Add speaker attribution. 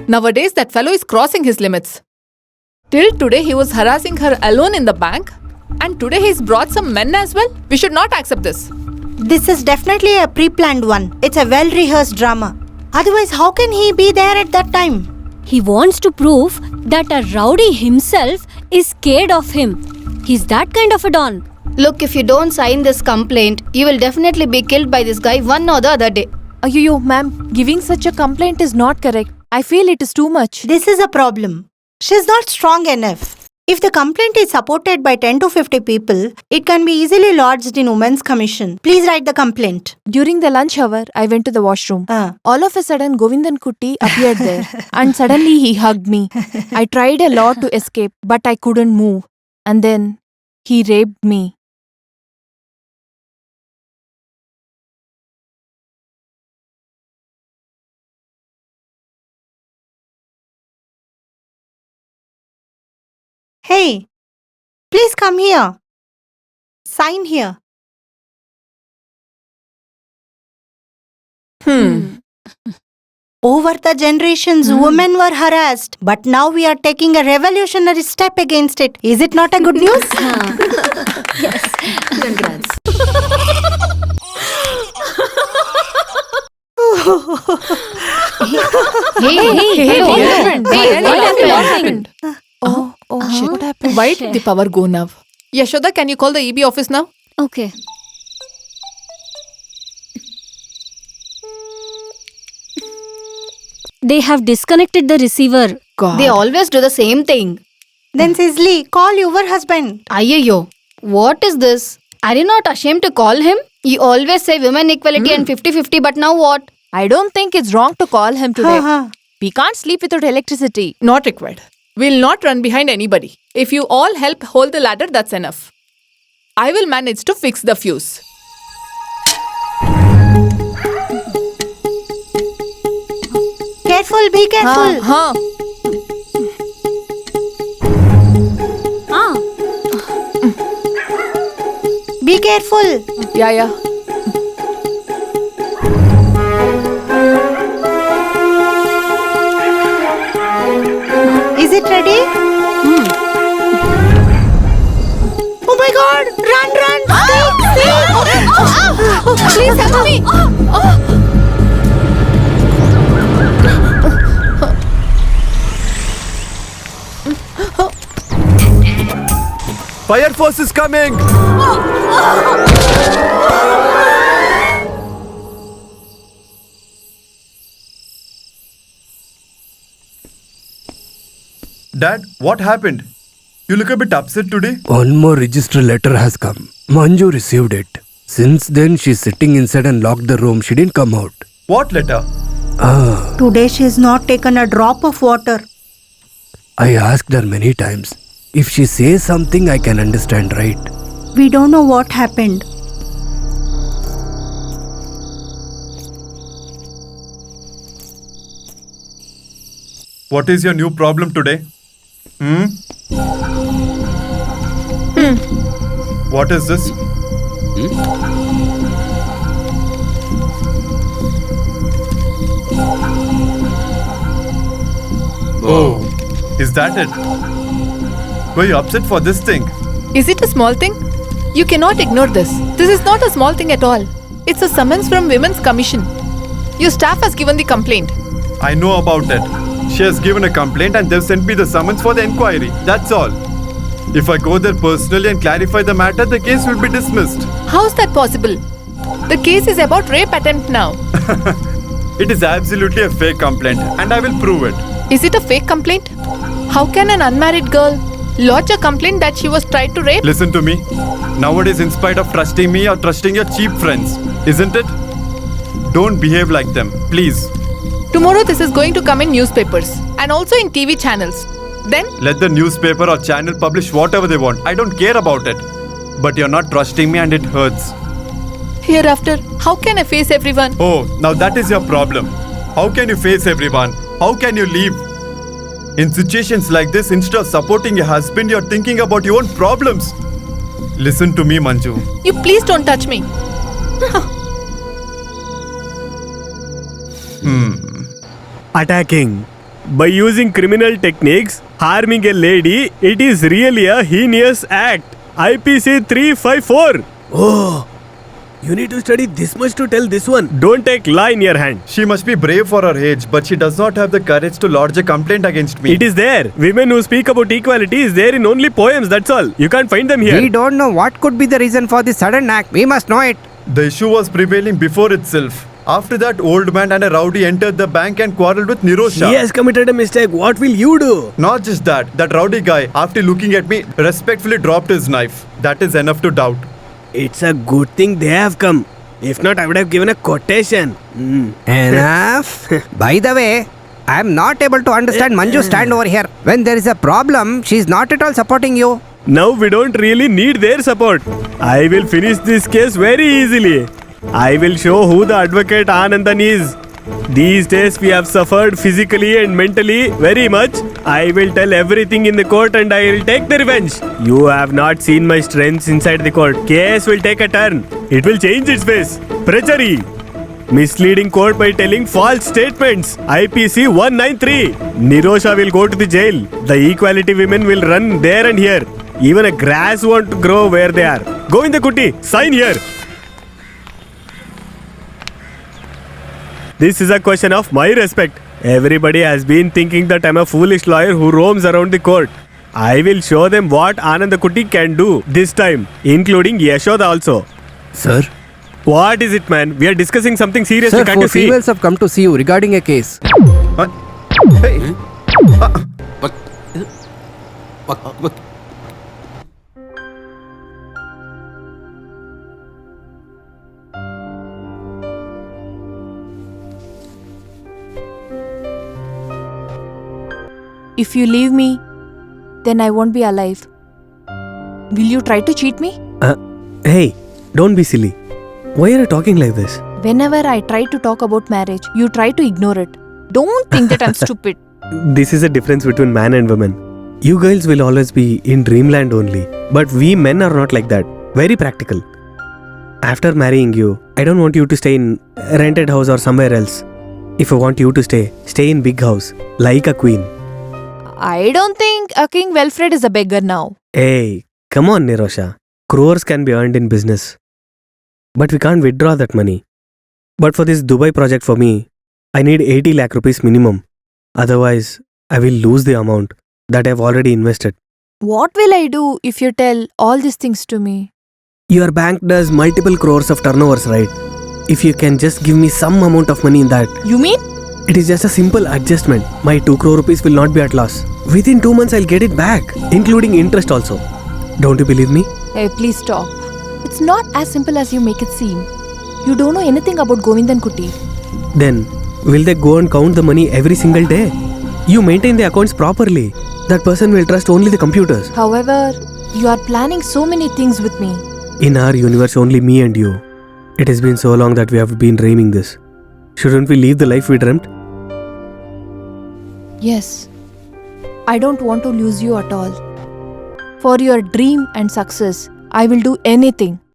Speaker 1: Nowadays, that fellow is crossing his limits. Till today, he was harassing her alone in the bank. And today, he's brought some men as well. We should not accept this.
Speaker 2: This is definitely a pre-planned one. It's a well-rehearsed drama. Otherwise, how can he be there at that time?
Speaker 3: He wants to prove that a rowdy himself is scared of him. He's that kind of a don.
Speaker 4: Look, if you don't sign this complaint, you will definitely be killed by this guy one or the other day.
Speaker 5: Ayyo, ma'am, giving such a complaint is not correct. I feel it is too much.
Speaker 2: This is a problem. She's not strong enough. If the complaint is supported by 10 to 50 people, it can be easily lodged in Women's Commission. Please write the complaint.
Speaker 5: During the lunch hour, I went to the washroom. All of a sudden, Govindan Kutti appeared there. And suddenly he hugged me. I tried a lot to escape, but I couldn't move. And then, he raped me.
Speaker 2: Hey, please come here. Sign here. Over the generations, women were harassed, but now we are taking a revolutionary step against it. Is it not a good news?
Speaker 4: Congrats. Hey,
Speaker 1: What
Speaker 4: happened?
Speaker 1: What happened? Why did the power go now? Yashoda, can you call the EB office now?
Speaker 3: Okay. They have disconnected the receiver.
Speaker 1: God.
Speaker 4: They always do the same thing.
Speaker 2: Then Sizzly, call your husband.
Speaker 4: Ayyo, what is this? Are you not ashamed to call him? You always say women equality and 50-50, but now what?
Speaker 5: I don't think it's wrong to call him today.
Speaker 2: Haha.
Speaker 5: We can't sleep without electricity.
Speaker 1: Not required. We'll not run behind anybody. If you all help hold the ladder, that's enough. I will manage to fix the fuse.
Speaker 2: Careful, be careful.
Speaker 1: Huh.
Speaker 2: Be careful.
Speaker 1: Yeah.
Speaker 2: Is it ready? Oh my god! Run!
Speaker 1: Please help me.
Speaker 6: Fire force is coming! Dad, what happened? You look a bit upset today.
Speaker 7: One more register letter has come. Manju received it. Since then, she's sitting inside and locked the room. She didn't come out.
Speaker 6: What letter?
Speaker 2: Today she's not taken a drop of water.
Speaker 7: I asked her many times. If she says something, I can understand, right?
Speaker 2: We don't know what happened.
Speaker 6: What is your new problem today? What is this? Oh, is that it? Were you upset for this thing?
Speaker 1: Is it a small thing? You cannot ignore this. This is not a small thing at all. It's a summons from Women's Commission. Your staff has given the complaint.
Speaker 6: I know about it. She has given a complaint and they've sent me the summons for the inquiry. That's all. If I go there personally and clarify the matter, the case will be dismissed.
Speaker 1: How's that possible? The case is about rape attempt now.
Speaker 6: It is absolutely a fake complaint and I will prove it.
Speaker 1: Is it a fake complaint? How can an unmarried girl lodge a complaint that she was tried to rape?
Speaker 6: Listen to me. Nowadays, in spite of trusting me or trusting your cheap friends, isn't it? Don't behave like them, please.
Speaker 1: Tomorrow this is going to come in newspapers and also in TV channels. Then
Speaker 6: Let the newspaper or channel publish whatever they want. I don't care about it. But you're not trusting me and it hurts.
Speaker 1: hereafter, how can I face everyone?
Speaker 6: Oh, now that is your problem. How can you face everyone? How can you leave? In situations like this, instead of supporting your husband, you're thinking about your own problems. Listen to me, Manju.
Speaker 1: You please don't touch me.
Speaker 7: Attacking.
Speaker 8: By using criminal techniques, harming a lady, it is really a heinous act. IPC 354.
Speaker 7: Oh, you need to study this much to tell this one.
Speaker 8: Don't take law in your hand.
Speaker 6: She must be brave for her age, but she does not have the courage to lodge a complaint against me.
Speaker 8: It is there. Women who speak about equality is there in only poems, that's all. You can't find them here.
Speaker 9: We don't know what could be the reason for this sudden act. We must know it.
Speaker 6: The issue was prevailing before itself. After that, old man and a rowdy entered the bank and quarreled with Nirosha.
Speaker 7: She has committed a mistake. What will you do?
Speaker 6: Not just that, that rowdy guy, after looking at me, respectfully dropped his knife. That is enough to doubt.
Speaker 7: It's a good thing they have come. If not, I would have given a quotation.
Speaker 9: Enough. By the way, I am not able to understand Manju's stand over here. When there is a problem, she is not at all supporting you.
Speaker 8: Now we don't really need their support. I will finish this case very easily. I will show who the advocate Anandan is. These days we have suffered physically and mentally very much. I will tell everything in the court and I will take the revenge. You have not seen my strengths inside the court. Case will take a turn. It will change its face. Treachery. Misleading court by telling false statements. IPC 193. Nirosha will go to the jail. The equality women will run there and here. Even a grass won't grow where they are. Govinda Kutti, sign here. This is a question of my respect. Everybody has been thinking that I'm a foolish lawyer who roams around the court. I will show them what Ananda Kutti can do this time, including Yashoda also.
Speaker 7: Sir?
Speaker 8: What is it, man? We are discussing something serious.
Speaker 7: Sir,
Speaker 8: Can't
Speaker 7: 4
Speaker 8: you see?
Speaker 7: females have come to see you regarding a case.
Speaker 6: Hey,
Speaker 5: If you leave me, then I won't be alive. Will you try to cheat me?
Speaker 7: Hey, don't be silly. Why are you talking like this?
Speaker 5: Whenever I try to talk about marriage, you try to ignore it. Don't think that I'm stupid.
Speaker 8: This is a difference between man and woman. You girls will always be in dreamland only. But we men are not like that. Very practical. After marrying you, I don't want you to stay in a rented house or somewhere else. If I want you to stay in big house, like a queen.
Speaker 5: I don't think a King Wilfred is a beggar now.
Speaker 8: Hey, come on, Nirosha. Crores can be earned in business. But we can't withdraw that money. But for this Dubai project for me, I need 80 lakh rupees minimum. Otherwise, I will lose the amount that I've already invested.
Speaker 5: What will I do if you tell all these things to me?
Speaker 8: Your bank does multiple crores of turnovers, right? If you can just give me some amount of money in that.
Speaker 5: You mean?
Speaker 8: It is just a simple adjustment. My 2 crore rupees will not be at loss. Within 2 months, I'll get it back, including interest also. Don't you believe me?
Speaker 5: Hey, please stop. It's not as simple as you make it seem. You don't know anything about Govindan Kutti.
Speaker 8: Then, will they go and count the money every single day? You maintain the accounts properly. That person will trust only the computers.
Speaker 5: However, you are planning so many things with me.
Speaker 8: In our universe, only me and you. It has been so long that we have been dreaming this. Shouldn't we leave the life we dreamt?
Speaker 5: Yes. I don't want to lose you at all. For your dream and success, I will do anything.